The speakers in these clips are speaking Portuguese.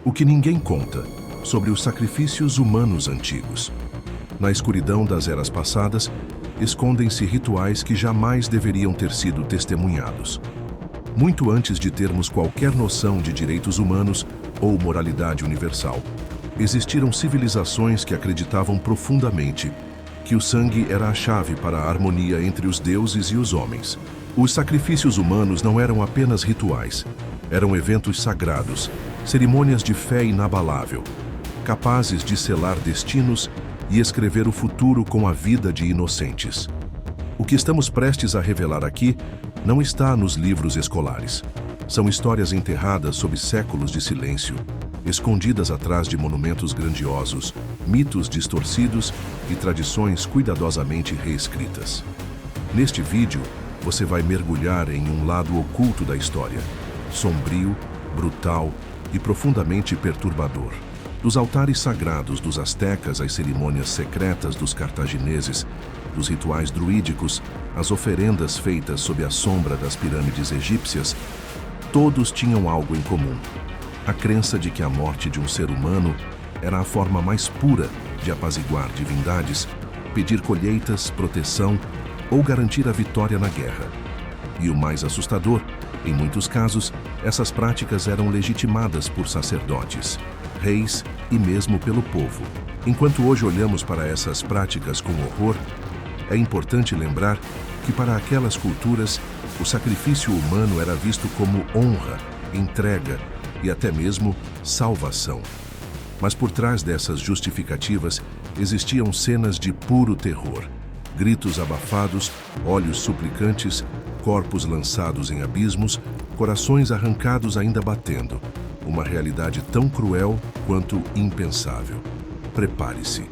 O que ninguém conta sobre os sacrifícios humanos antigos. Na escuridão das eras passadas, escondem-se rituais que jamais deveriam ter sido testemunhados. Muito antes de termos qualquer noção de direitos humanos ou moralidade universal, existiram civilizações que acreditavam profundamente que o sangue era a chave para a harmonia entre os deuses e os homens. Os sacrifícios humanos não eram apenas rituais, eram eventos sagrados, cerimônias de fé inabalável, capazes de selar destinos e escrever o futuro com a vida de inocentes. O que estamos prestes a revelar aqui não está nos livros escolares. São histórias enterradas sob séculos de silêncio, escondidas atrás de monumentos grandiosos, mitos distorcidos e tradições cuidadosamente reescritas. Neste vídeo, você vai mergulhar em um lado oculto da história, sombrio, brutal e profundamente perturbador. Dos altares sagrados dos astecas às cerimônias secretas dos cartagineses, dos rituais druídicos às oferendas feitas sob a sombra das pirâmides egípcias, todos tinham algo em comum: a crença de que a morte de um ser humano era a forma mais pura de apaziguar divindades, pedir colheitas, proteção ou garantir a vitória na guerra. E o mais assustador, em muitos casos, essas práticas eram legitimadas por sacerdotes, reis e mesmo pelo povo. Enquanto hoje olhamos para essas práticas com horror, é importante lembrar que para aquelas culturas, o sacrifício humano era visto como honra, entrega e até mesmo salvação. Mas por trás dessas justificativas existiam cenas de puro terror: gritos abafados, olhos suplicantes, corpos lançados em abismos, corações arrancados ainda batendo. Uma realidade tão cruel quanto impensável. Prepare-se.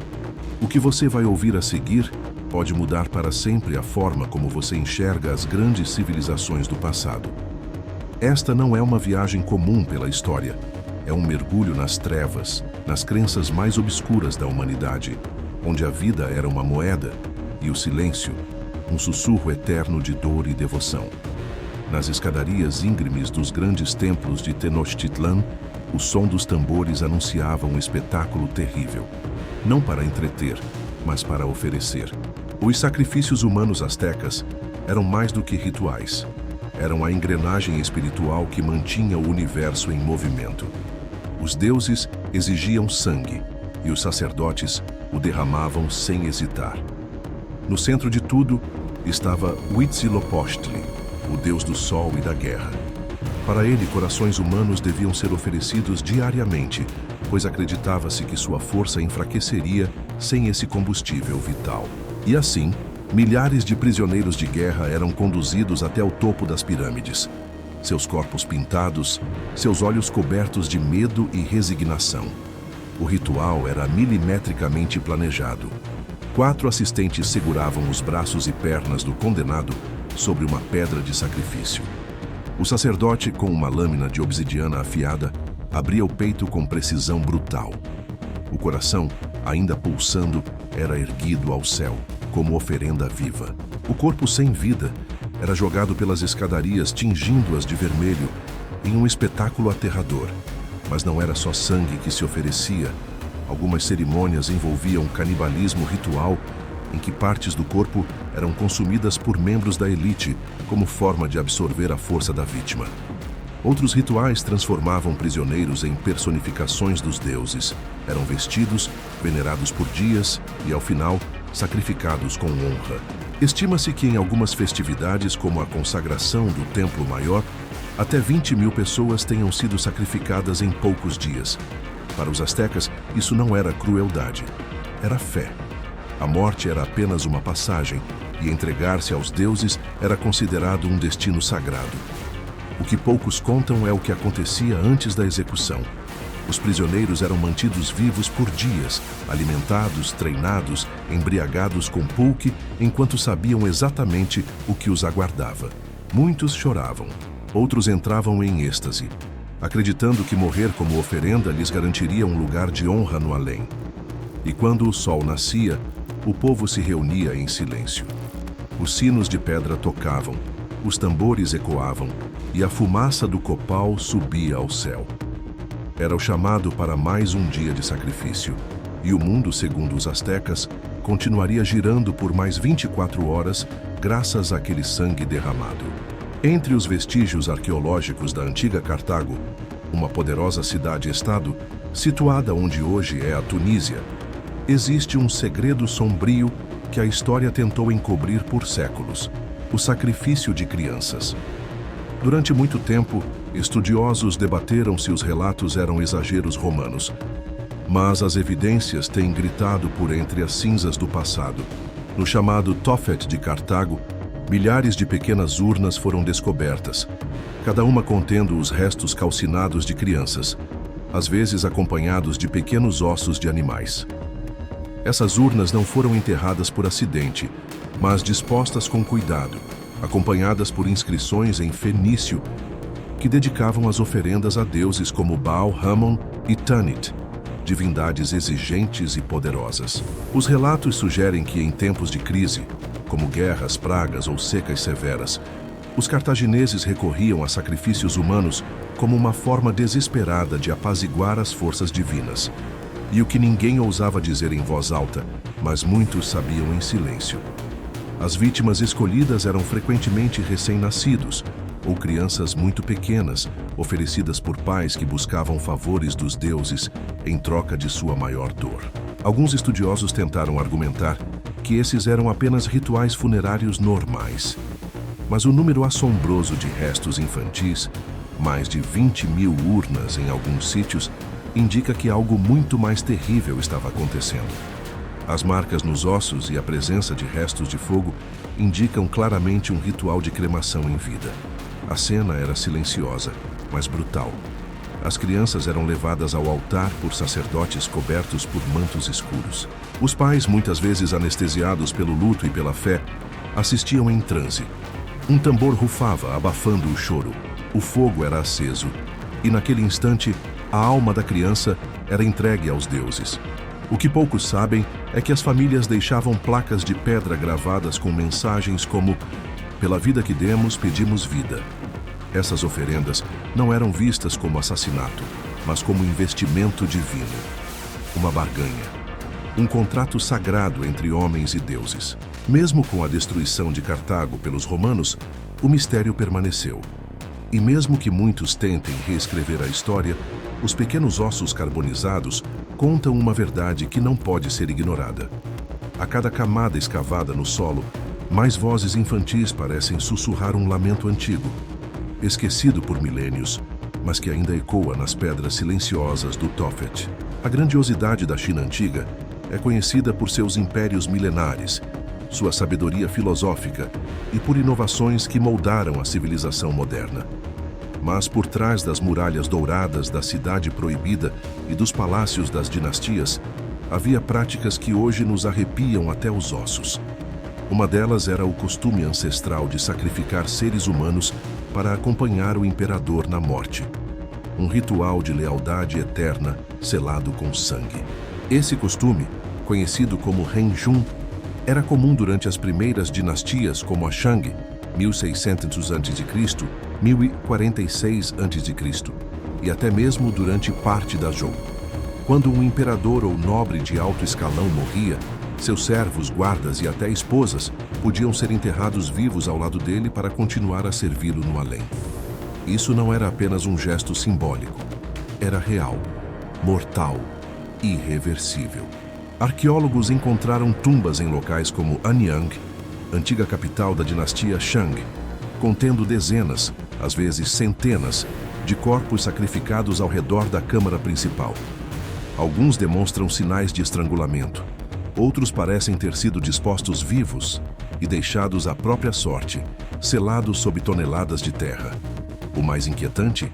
O que você vai ouvir a seguir pode mudar para sempre a forma como você enxerga as grandes civilizações do passado. Esta não é uma viagem comum pela história. É um mergulho nas trevas, nas crenças mais obscuras da humanidade, onde a vida era uma moeda e o silêncio, um sussurro eterno de dor e devoção. Nas escadarias íngremes dos grandes templos de Tenochtitlan, o som dos tambores anunciava um espetáculo terrível. Não para entreter, mas para oferecer. Os sacrifícios humanos astecas eram mais do que rituais. Eram a engrenagem espiritual que mantinha o universo em movimento. Os deuses exigiam sangue e os sacerdotes o derramavam sem hesitar. No centro de tudo estava Huitzilopochtli, o deus do sol e da guerra. Para ele, corações humanos deviam ser oferecidos diariamente, pois acreditava-se que sua força enfraqueceria sem esse combustível vital. E assim, milhares de prisioneiros de guerra eram conduzidos até o topo das pirâmides. Seus corpos pintados, seus olhos cobertos de medo e resignação. O ritual era milimetricamente planejado. 4 assistentes seguravam os braços e pernas do condenado sobre uma pedra de sacrifício. O sacerdote, com uma lâmina de obsidiana afiada, abria o peito com precisão brutal. O coração, ainda pulsando, era erguido ao céu, como oferenda viva. O corpo sem vida era jogado pelas escadarias, tingindo-as de vermelho, em um espetáculo aterrador. Mas não era só sangue que se oferecia. Algumas cerimônias envolviam canibalismo ritual, em que partes do corpo eram consumidas por membros da elite, como forma de absorver a força da vítima. Outros rituais transformavam prisioneiros em personificações dos deuses. Eram vestidos, venerados por dias e, ao final, sacrificados com honra. Estima-se que em algumas festividades, como a consagração do Templo Maior, até 20.000 pessoas tenham sido sacrificadas em poucos dias. Para os astecas, isso não era crueldade, era fé. A morte era apenas uma passagem, e entregar-se aos deuses era considerado um destino sagrado. O que poucos contam é o que acontecia antes da execução. Os prisioneiros eram mantidos vivos por dias, alimentados, treinados, embriagados com pulque, enquanto sabiam exatamente o que os aguardava. Muitos choravam, outros entravam em êxtase, acreditando que morrer como oferenda lhes garantiria um lugar de honra no além. E quando o sol nascia, o povo se reunia em silêncio. Os sinos de pedra tocavam, os tambores ecoavam e a fumaça do copal subia ao céu. Era o chamado para mais um dia de sacrifício, e o mundo, segundo os astecas, continuaria girando por mais 24 horas graças àquele sangue derramado. Entre os vestígios arqueológicos da antiga Cartago, uma poderosa cidade-estado, situada onde hoje é a Tunísia, existe um segredo sombrio que a história tentou encobrir por séculos: o sacrifício de crianças. Durante muito tempo, estudiosos debateram se os relatos eram exageros romanos, mas as evidências têm gritado por entre as cinzas do passado. No chamado Tophet de Cartago, milhares de pequenas urnas foram descobertas, cada uma contendo os restos calcinados de crianças, às vezes acompanhados de pequenos ossos de animais. Essas urnas não foram enterradas por acidente, mas dispostas com cuidado, acompanhadas por inscrições em fenício que dedicavam as oferendas a deuses como Baal, Hammon e Tanit, divindades exigentes e poderosas. Os relatos sugerem que em tempos de crise, como guerras, pragas ou secas severas, os cartagineses recorriam a sacrifícios humanos como uma forma desesperada de apaziguar as forças divinas. E o que ninguém ousava dizer em voz alta, mas muitos sabiam em silêncio: as vítimas escolhidas eram frequentemente recém-nascidos ou crianças muito pequenas, oferecidas por pais que buscavam favores dos deuses em troca de sua maior dor. Alguns estudiosos tentaram argumentar que esses eram apenas rituais funerários normais. Mas o número assombroso de restos infantis, mais de 20.000 urnas em alguns sítios, indica que algo muito mais terrível estava acontecendo. As marcas nos ossos e a presença de restos de fogo indicam claramente um ritual de cremação em vida. A cena era silenciosa, mas brutal. As crianças eram levadas ao altar por sacerdotes cobertos por mantos escuros. Os pais, muitas vezes anestesiados pelo luto e pela fé, assistiam em transe. Um tambor rufava, abafando o choro. O fogo era aceso, e naquele instante, a alma da criança era entregue aos deuses. O que poucos sabem é que as famílias deixavam placas de pedra gravadas com mensagens como: "Pela vida que demos, pedimos vida." Essas oferendas não eram vistas como assassinato, mas como investimento divino. Uma barganha. Um contrato sagrado entre homens e deuses. Mesmo com a destruição de Cartago pelos romanos, o mistério permaneceu. E mesmo que muitos tentem reescrever a história, os pequenos ossos carbonizados contam uma verdade que não pode ser ignorada. A cada camada escavada no solo, mais vozes infantis parecem sussurrar um lamento antigo, esquecido por milênios, mas que ainda ecoa nas pedras silenciosas do Tophet. A grandiosidade da China antiga é conhecida por seus impérios milenares, sua sabedoria filosófica e por inovações que moldaram a civilização moderna. Mas por trás das muralhas douradas da cidade proibida e dos palácios das dinastias, havia práticas que hoje nos arrepiam até os ossos. Uma delas era o costume ancestral de sacrificar seres humanos para acompanhar o imperador na morte. Um ritual de lealdade eterna selado com sangue. Esse costume, conhecido como Renjun, era comum durante as primeiras dinastias como a Shang, 1600 a.C., 1046 a.C., e até mesmo durante parte da Zhou. Quando um imperador ou nobre de alto escalão morria, seus servos, guardas e até esposas podiam ser enterrados vivos ao lado dele para continuar a servi-lo no além. Isso não era apenas um gesto simbólico. Era real, mortal, irreversível. Arqueólogos encontraram tumbas em locais como Anyang, antiga capital da dinastia Shang, contendo dezenas, às vezes centenas, de corpos sacrificados ao redor da câmara principal. Alguns demonstram sinais de estrangulamento. Outros parecem ter sido dispostos vivos e deixados à própria sorte, selados sob toneladas de terra. O mais inquietante,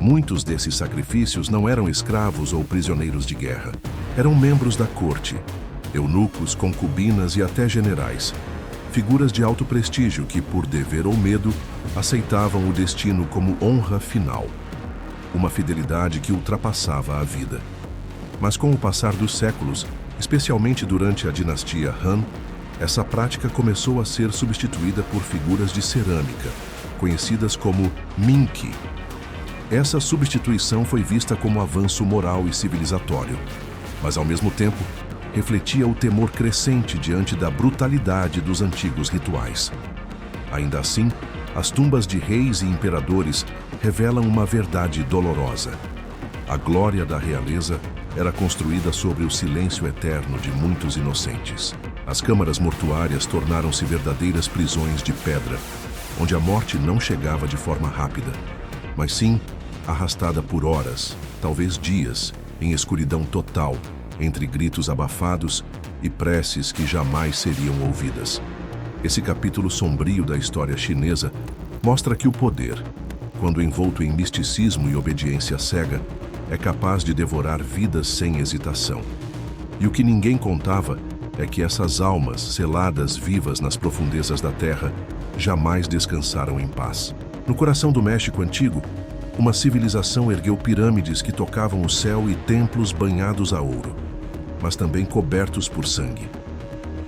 muitos desses sacrifícios não eram escravos ou prisioneiros de guerra. Eram membros da corte, eunucos, concubinas e até generais. Figuras de alto prestígio que, por dever ou medo, aceitavam o destino como honra final. Uma fidelidade que ultrapassava a vida. Mas com o passar dos séculos, especialmente durante a dinastia Han, essa prática começou a ser substituída por figuras de cerâmica, conhecidas como Minqi. Essa substituição foi vista como avanço moral e civilizatório, mas ao mesmo tempo refletia o temor crescente diante da brutalidade dos antigos rituais. Ainda assim, as tumbas de reis e imperadores revelam uma verdade dolorosa. A glória da realeza era construída sobre o silêncio eterno de muitos inocentes. As câmaras mortuárias tornaram-se verdadeiras prisões de pedra, onde a morte não chegava de forma rápida, mas sim arrastada por horas, talvez dias, em escuridão total, entre gritos abafados e preces que jamais seriam ouvidas. Esse capítulo sombrio da história chinesa mostra que o poder, quando envolto em misticismo e obediência cega, é capaz de devorar vidas sem hesitação. E o que ninguém contava é que essas almas seladas vivas nas profundezas da terra jamais descansaram em paz. No coração do México antigo, uma civilização ergueu pirâmides que tocavam o céu e templos banhados a ouro, mas também cobertos por sangue.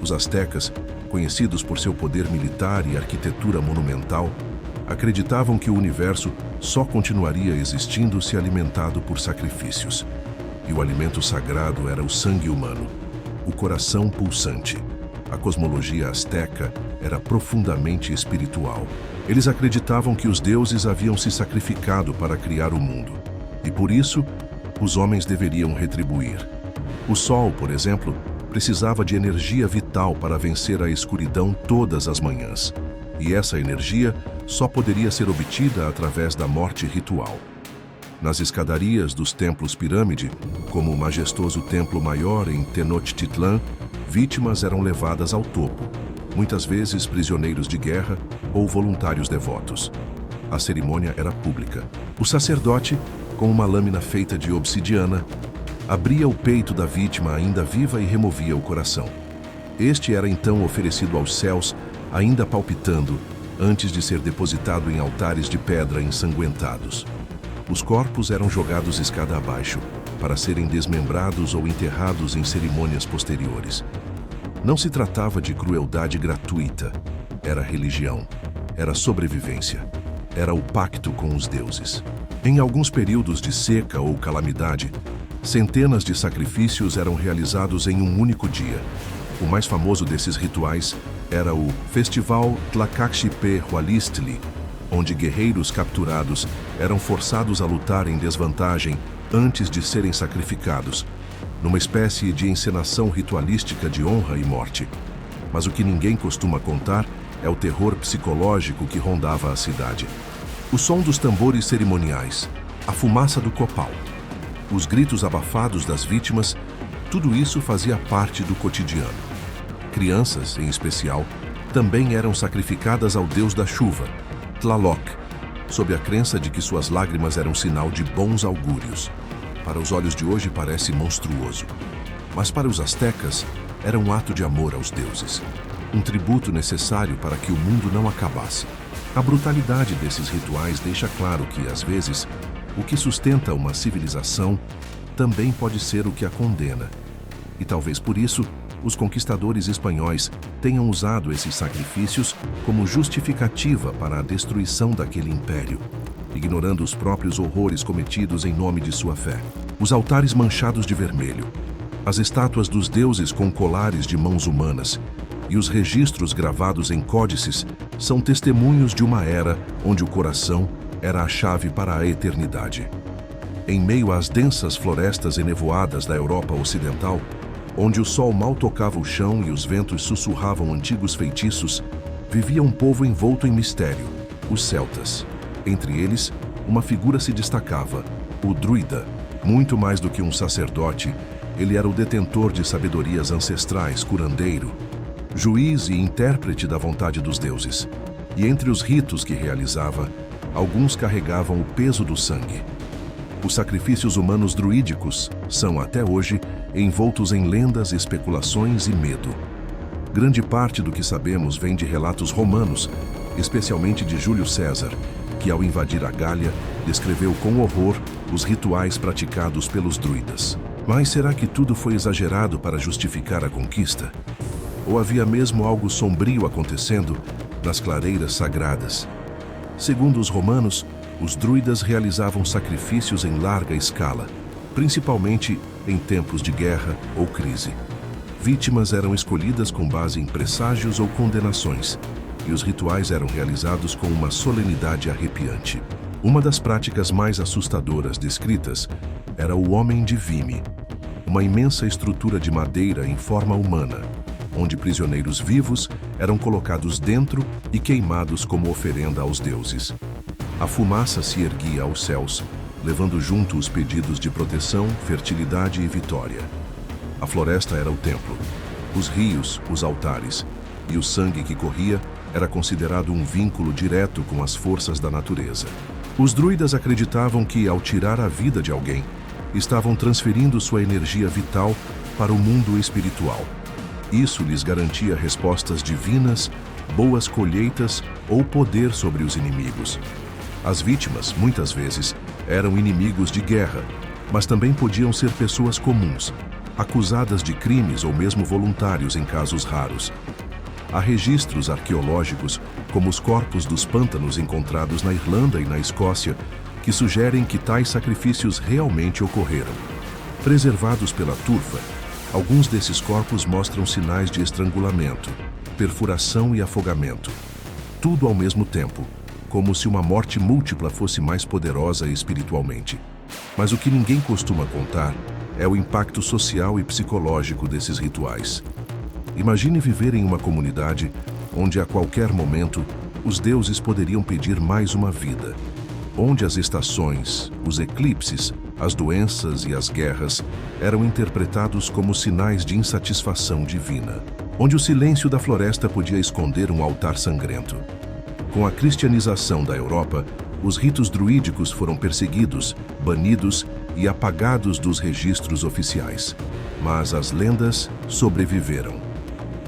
Os astecas, conhecidos por seu poder militar e arquitetura monumental, acreditavam que o universo só continuaria existindo se alimentado por sacrifícios. E o alimento sagrado era o sangue humano, o coração pulsante. A cosmologia asteca era profundamente espiritual. Eles acreditavam que os deuses haviam se sacrificado para criar o mundo, e por isso, os homens deveriam retribuir. O sol, por exemplo, precisava de energia vital para vencer a escuridão todas as manhãs, e essa energia só poderia ser obtida através da morte ritual. Nas escadarias dos templos pirâmide, como o majestoso templo maior em Tenochtitlan, vítimas eram levadas ao topo, muitas vezes prisioneiros de guerra ou voluntários devotos. A cerimônia era pública. O sacerdote, com uma lâmina feita de obsidiana, abria o peito da vítima ainda viva e removia o coração. Este era então oferecido aos céus, ainda palpitando, antes de ser depositado em altares de pedra ensanguentados. Os corpos eram jogados escada abaixo, para serem desmembrados ou enterrados em cerimônias posteriores. Não se tratava de crueldade gratuita, era religião, era sobrevivência, era o pacto com os deuses. Em alguns períodos de seca ou calamidade, centenas de sacrifícios eram realizados em um único dia. O mais famoso desses rituais era o Festival Tlacaxipé-Hualistli, onde guerreiros capturados eram forçados a lutar em desvantagem antes de serem sacrificados, numa espécie de encenação ritualística de honra e morte. Mas o que ninguém costuma contar é o terror psicológico que rondava a cidade. O som dos tambores cerimoniais, a fumaça do copal, os gritos abafados das vítimas, tudo isso fazia parte do cotidiano. Crianças, em especial, também eram sacrificadas ao deus da chuva, Tlaloc, sob a crença de que suas lágrimas eram sinal de bons augúrios. Para os olhos de hoje parece monstruoso, mas para os astecas era um ato de amor aos deuses, um tributo necessário para que o mundo não acabasse. A brutalidade desses rituais deixa claro que, às vezes, o que sustenta uma civilização também pode ser o que a condena. E talvez por isso, os conquistadores espanhóis tenham usado esses sacrifícios como justificativa para a destruição daquele império, ignorando os próprios horrores cometidos em nome de sua fé. Os altares manchados de vermelho, as estátuas dos deuses com colares de mãos humanas e os registros gravados em códices são testemunhos de uma era onde o coração era a chave para a eternidade. Em meio às densas florestas enevoadas da Europa Ocidental, onde o sol mal tocava o chão e os ventos sussurravam antigos feitiços, vivia um povo envolto em mistério, os celtas. Entre eles, uma figura se destacava, o druida. Muito mais do que um sacerdote, ele era o detentor de sabedorias ancestrais, curandeiro, juiz e intérprete da vontade dos deuses. E entre os ritos que realizava, alguns carregavam o peso do sangue. Os sacrifícios humanos druídicos são, até hoje, envoltos em lendas, especulações e medo. Grande parte do que sabemos vem de relatos romanos, especialmente de Júlio César, que ao invadir a Gália, descreveu com horror os rituais praticados pelos druidas. Mas será que tudo foi exagerado para justificar a conquista? Ou havia mesmo algo sombrio acontecendo nas clareiras sagradas? Segundo os romanos, Os druidas realizavam sacrifícios em larga escala, principalmente em tempos de guerra ou crise. Vítimas eram escolhidas com base em presságios ou condenações, e os rituais eram realizados com uma solenidade arrepiante. Uma das práticas mais assustadoras descritas era o Homem de Vime, uma imensa estrutura de madeira em forma humana, onde prisioneiros vivos eram colocados dentro e queimados como oferenda aos deuses. A fumaça se erguia aos céus, levando junto os pedidos de proteção, fertilidade e vitória. A floresta era o templo, os rios, os altares, e o sangue que corria era considerado um vínculo direto com as forças da natureza. Os druidas acreditavam que, ao tirar a vida de alguém, estavam transferindo sua energia vital para o mundo espiritual. Isso lhes garantia respostas divinas, boas colheitas ou poder sobre os inimigos. As vítimas, muitas vezes, eram inimigos de guerra, mas também podiam ser pessoas comuns, acusadas de crimes ou mesmo voluntários em casos raros. Há registros arqueológicos, como os corpos dos pântanos encontrados na Irlanda e na Escócia, que sugerem que tais sacrifícios realmente ocorreram. Preservados pela turfa, alguns desses corpos mostram sinais de estrangulamento, perfuração e afogamento. Tudo ao mesmo tempo, como se uma morte múltipla fosse mais poderosa espiritualmente. Mas o que ninguém costuma contar é o impacto social e psicológico desses rituais. Imagine viver em uma comunidade onde a qualquer momento os deuses poderiam pedir mais uma vida, onde as estações, os eclipses, as doenças e as guerras eram interpretados como sinais de insatisfação divina, onde o silêncio da floresta podia esconder um altar sangrento. Com a cristianização da Europa, os ritos druídicos foram perseguidos, banidos e apagados dos registros oficiais. Mas as lendas sobreviveram.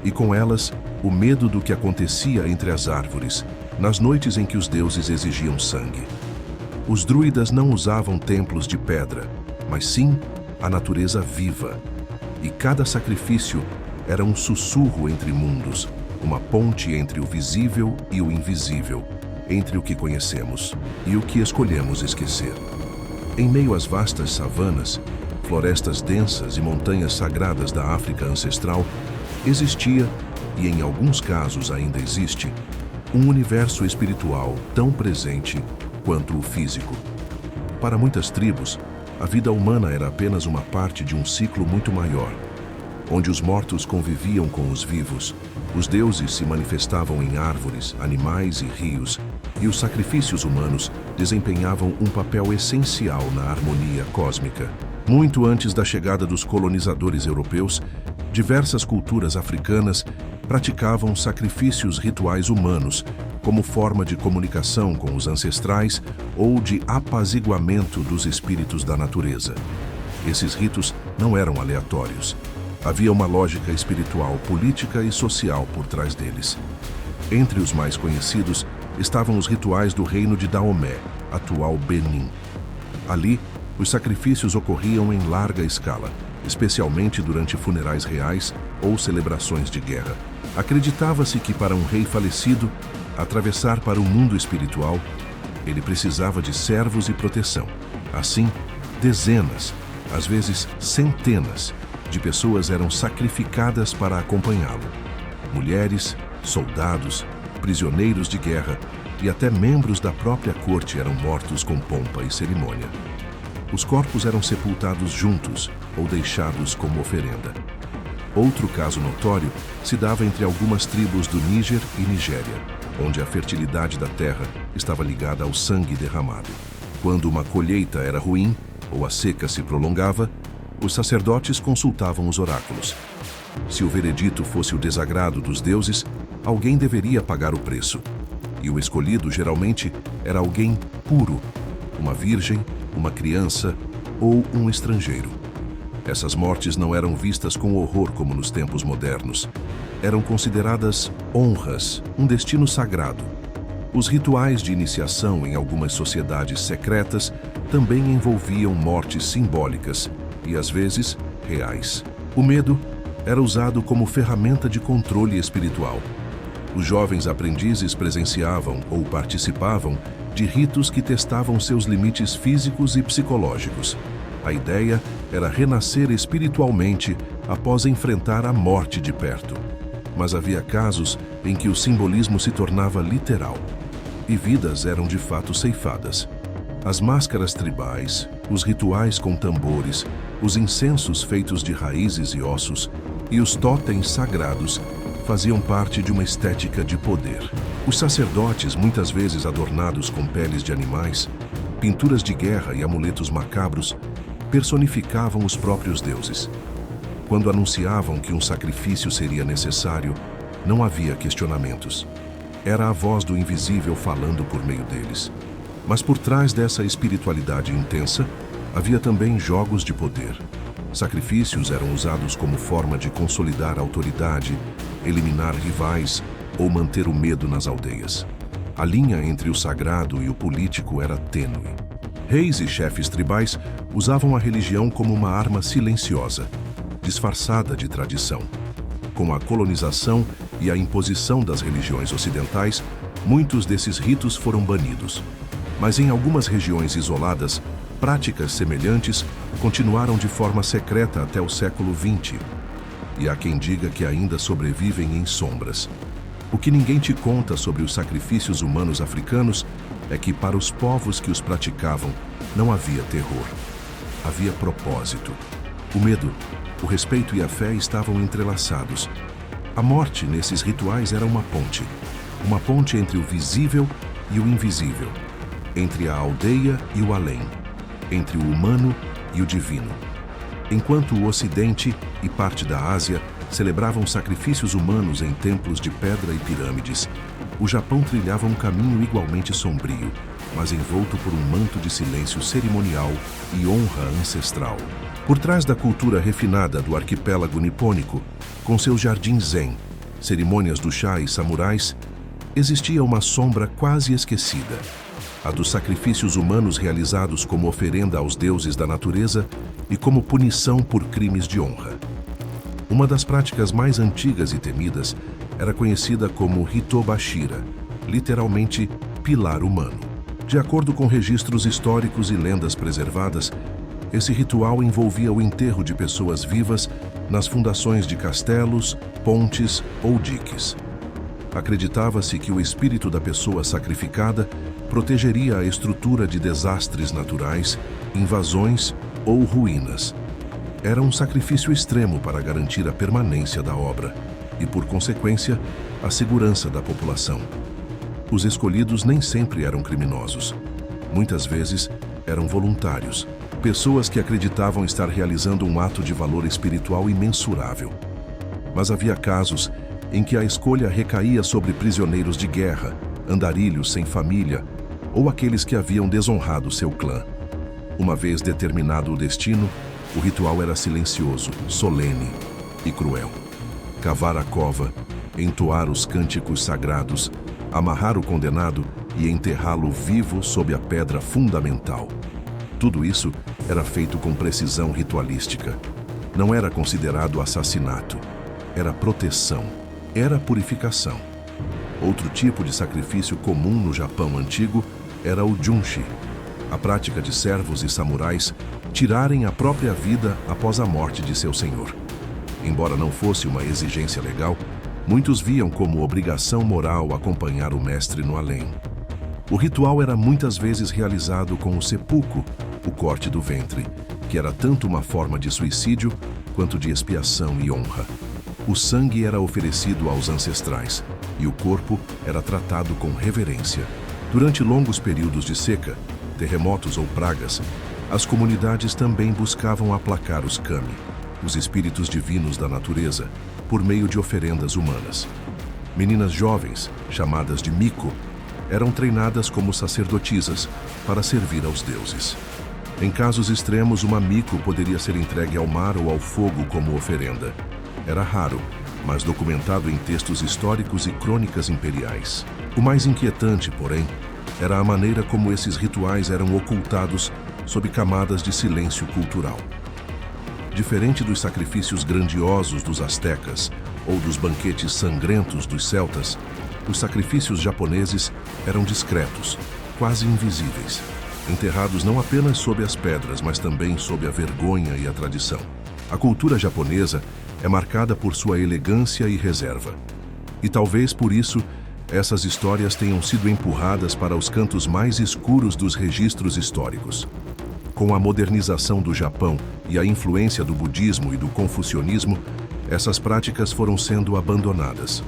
E com elas, o medo do que acontecia entre as árvores, nas noites em que os deuses exigiam sangue. Os druidas não usavam templos de pedra, mas sim a natureza viva. E cada sacrifício era um sussurro entre mundos, uma ponte entre o visível e o invisível, entre o que conhecemos e o que escolhemos esquecer. Em meio às vastas savanas, florestas densas e montanhas sagradas da África ancestral, existia, e em alguns casos ainda existe, um universo espiritual tão presente quanto o físico. Para muitas tribos, a vida humana era apenas uma parte de um ciclo muito maior, onde os mortos conviviam com os vivos, os deuses se manifestavam em árvores, animais e rios, e os sacrifícios humanos desempenhavam um papel essencial na harmonia cósmica. Muito antes da chegada dos colonizadores europeus, diversas culturas africanas praticavam sacrifícios rituais humanos como forma de comunicação com os ancestrais ou de apaziguamento dos espíritos da natureza. Esses ritos não eram aleatórios. Havia uma lógica espiritual, política e social por trás deles. Entre os mais conhecidos estavam os rituais do reino de Daomé, atual Benin. Ali, os sacrifícios ocorriam em larga escala, especialmente durante funerais reais ou celebrações de guerra. Acreditava-se que para um rei falecido atravessar para o mundo espiritual, ele precisava de servos e proteção. Assim, dezenas, às vezes centenas, de pessoas eram sacrificadas para acompanhá-lo. Mulheres, soldados, prisioneiros de guerra e até membros da própria corte eram mortos com pompa e cerimônia. Os corpos eram sepultados juntos ou deixados como oferenda. Outro caso notório se dava entre algumas tribos do Níger e Nigéria, onde a fertilidade da terra estava ligada ao sangue derramado. Quando uma colheita era ruim ou a seca se prolongava, os sacerdotes consultavam os oráculos. Se o veredito fosse o desagrado dos deuses, alguém deveria pagar o preço. E o escolhido geralmente era alguém puro, uma virgem, uma criança ou um estrangeiro. Essas mortes não eram vistas com horror como nos tempos modernos. Eram consideradas honras, um destino sagrado. Os rituais de iniciação em algumas sociedades secretas também envolviam mortes simbólicas e, às vezes, reais. O medo era usado como ferramenta de controle espiritual. Os jovens aprendizes presenciavam ou participavam de ritos que testavam seus limites físicos e psicológicos. A ideia era renascer espiritualmente após enfrentar a morte de perto. Mas havia casos em que o simbolismo se tornava literal, e vidas eram de fato ceifadas. As máscaras tribais, os rituais com tambores, os incensos feitos de raízes e ossos e os totens sagrados faziam parte de uma estética de poder. Os sacerdotes, muitas vezes adornados com peles de animais, pinturas de guerra e amuletos macabros, personificavam os próprios deuses. Quando anunciavam que um sacrifício seria necessário, não havia questionamentos. Era a voz do invisível falando por meio deles. Mas por trás dessa espiritualidade intensa, havia também jogos de poder. Sacrifícios eram usados como forma de consolidar a autoridade, eliminar rivais ou manter o medo nas aldeias. A linha entre o sagrado e o político era tênue. Reis e chefes tribais usavam a religião como uma arma silenciosa, disfarçada de tradição. Com a colonização e a imposição das religiões ocidentais, muitos desses ritos foram banidos. Mas em algumas regiões isoladas, práticas semelhantes continuaram de forma secreta até o século XX. E há quem diga que ainda sobrevivem em sombras. O que ninguém te conta sobre os sacrifícios humanos africanos é que para os povos que os praticavam não havia terror. Havia propósito. O medo, o respeito e a fé estavam entrelaçados. A morte nesses rituais era uma ponte entre o visível e o invisível, entre a aldeia e o além, entre o humano e o divino. Enquanto o Ocidente e parte da Ásia celebravam sacrifícios humanos em templos de pedra e pirâmides, o Japão trilhava um caminho igualmente sombrio, mas envolto por um manto de silêncio cerimonial e honra ancestral. Por trás da cultura refinada do arquipélago nipônico, com seus jardins zen, cerimônias do chá e samurais, existia uma sombra quase esquecida, a dos sacrifícios humanos realizados como oferenda aos deuses da natureza e como punição por crimes de honra. Uma das práticas mais antigas e temidas era conhecida como Hitobashira, literalmente pilar humano. De acordo com registros históricos e lendas preservadas, esse ritual envolvia o enterro de pessoas vivas nas fundações de castelos, pontes ou diques. Acreditava-se que o espírito da pessoa sacrificada protegeria a estrutura de desastres naturais, invasões ou ruínas. Era um sacrifício extremo para garantir a permanência da obra e, por consequência, a segurança da população. Os escolhidos nem sempre eram criminosos. Muitas vezes eram voluntários, pessoas que acreditavam estar realizando um ato de valor espiritual imensurável. Mas havia casos em que a escolha recaía sobre prisioneiros de guerra, andarilhos sem família ou aqueles que haviam desonrado seu clã. Uma vez determinado o destino, o ritual era silencioso, solene e cruel. Cavar a cova, entoar os cânticos sagrados, amarrar o condenado e enterrá-lo vivo sob a pedra fundamental. Tudo isso era feito com precisão ritualística. Não era considerado assassinato, era proteção, era purificação. Outro tipo de sacrifício comum no Japão antigo era o junshi, a prática de servos e samurais tirarem a própria vida após a morte de seu senhor. Embora não fosse uma exigência legal, muitos viam como obrigação moral acompanhar o mestre no além. O ritual era muitas vezes realizado com o seppuku, o corte do ventre, que era tanto uma forma de suicídio quanto de expiação e honra. O sangue era oferecido aos ancestrais e o corpo era tratado com reverência. Durante longos períodos de seca, terremotos ou pragas, as comunidades também buscavam aplacar os kami, os espíritos divinos da natureza, por meio de oferendas humanas. Meninas jovens, chamadas de miko, eram treinadas como sacerdotisas para servir aos deuses. Em casos extremos, uma miko poderia ser entregue ao mar ou ao fogo como oferenda. Era raro, mas documentado em textos históricos e crônicas imperiais. O mais inquietante, porém, era a maneira como esses rituais eram ocultados sob camadas de silêncio cultural. Diferente dos sacrifícios grandiosos dos astecas ou dos banquetes sangrentos dos celtas, os sacrifícios japoneses eram discretos, quase invisíveis, enterrados não apenas sob as pedras, mas também sob a vergonha e a tradição. A cultura japonesa é marcada por sua elegância e reserva. E talvez por isso, essas histórias tenham sido empurradas para os cantos mais escuros dos registros históricos. Com a modernização do Japão e a influência do budismo e do confucionismo, essas práticas foram sendo abandonadas.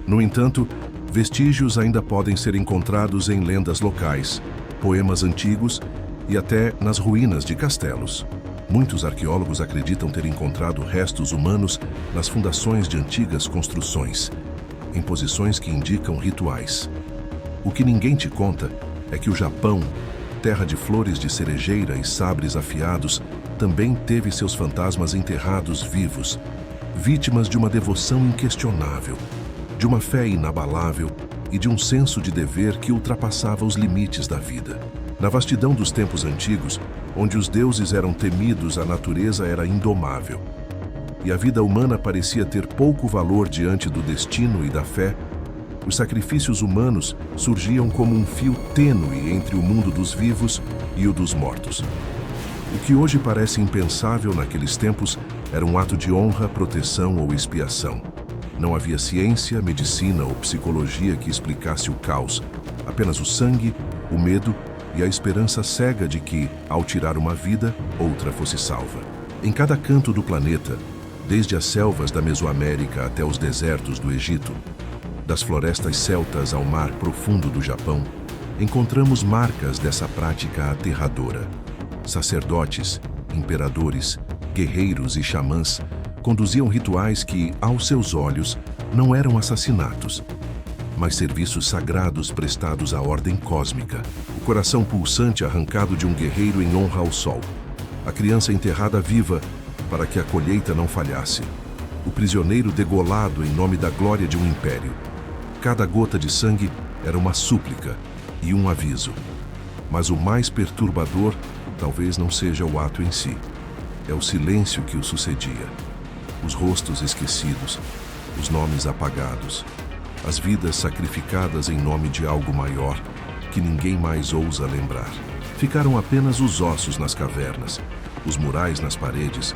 No entanto, vestígios ainda podem ser encontrados em lendas locais, poemas antigos e até nas ruínas de castelos. Muitos arqueólogos acreditam ter encontrado restos humanos nas fundações de antigas construções, em posições que indicam rituais. O que ninguém te conta é que o Japão, terra de flores de cerejeira e sabres afiados, também teve seus fantasmas enterrados vivos, vítimas de uma devoção inquestionável, de uma fé inabalável e de um senso de dever que ultrapassava os limites da vida. Na vastidão dos tempos antigos, onde os deuses eram temidos, a natureza era indomável. E a vida humana parecia ter pouco valor diante do destino e da fé, os sacrifícios humanos surgiam como um fio tênue entre o mundo dos vivos e o dos mortos. O que hoje parece impensável naqueles tempos era um ato de honra, proteção ou expiação. Não havia ciência, medicina ou psicologia que explicasse o caos, apenas o sangue, o medo e a esperança cega de que, ao tirar uma vida, outra fosse salva. Em cada canto do planeta, desde as selvas da Mesoamérica até os desertos do Egito, das florestas celtas ao mar profundo do Japão, encontramos marcas dessa prática aterradora. Sacerdotes, imperadores, guerreiros e xamãs conduziam rituais que, aos seus olhos, não eram assassinatos, mas serviços sagrados prestados à ordem cósmica. O coração pulsante arrancado de um guerreiro em honra ao sol. A criança enterrada viva para que a colheita não falhasse. O prisioneiro degolado em nome da glória de um império. Cada gota de sangue era uma súplica e um aviso. Mas o mais perturbador talvez não seja o ato em si. É o silêncio que o sucedia. Os rostos esquecidos, os nomes apagados, as vidas sacrificadas em nome de algo maior que ninguém mais ousa lembrar. Ficaram apenas os ossos nas cavernas, os murais nas paredes,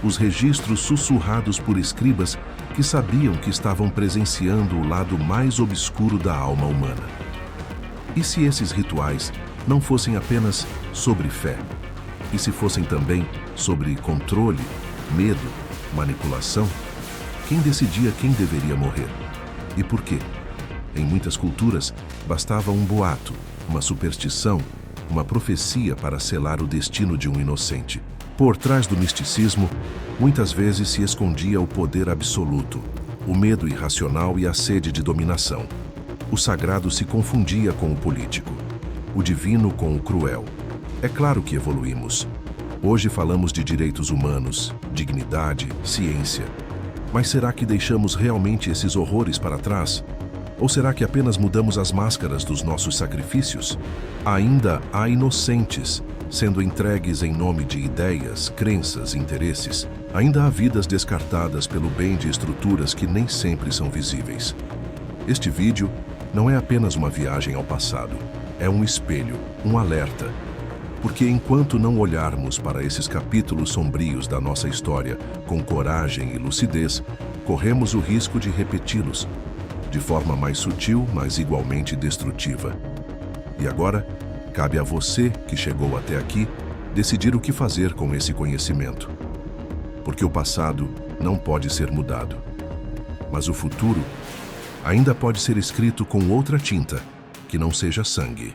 os registros sussurrados por escribas que sabiam que estavam presenciando o lado mais obscuro da alma humana. E se esses rituais não fossem apenas sobre fé? E se fossem também sobre controle, medo, manipulação? Quem decidia quem deveria morrer? E por quê? Em muitas culturas, bastava um boato, uma superstição, uma profecia para selar o destino de um inocente. Por trás do misticismo, muitas vezes se escondia o poder absoluto, o medo irracional e a sede de dominação. O sagrado se confundia com o político, o divino com o cruel. É claro que evoluímos. Hoje falamos de direitos humanos, dignidade, ciência. Mas será que deixamos realmente esses horrores para trás? Ou será que apenas mudamos as máscaras dos nossos sacrifícios? Ainda há inocentes sendo entregues em nome de ideias, crenças, interesses. Ainda há vidas descartadas pelo bem de estruturas que nem sempre são visíveis. Este vídeo não é apenas uma viagem ao passado, é um espelho, um alerta. Porque enquanto não olharmos para esses capítulos sombrios da nossa história com coragem e lucidez, corremos o risco de repeti-los, de forma mais sutil, mas igualmente destrutiva. E agora, cabe a você, que chegou até aqui, decidir o que fazer com esse conhecimento. Porque o passado não pode ser mudado. Mas o futuro ainda pode ser escrito com outra tinta, que não seja sangue.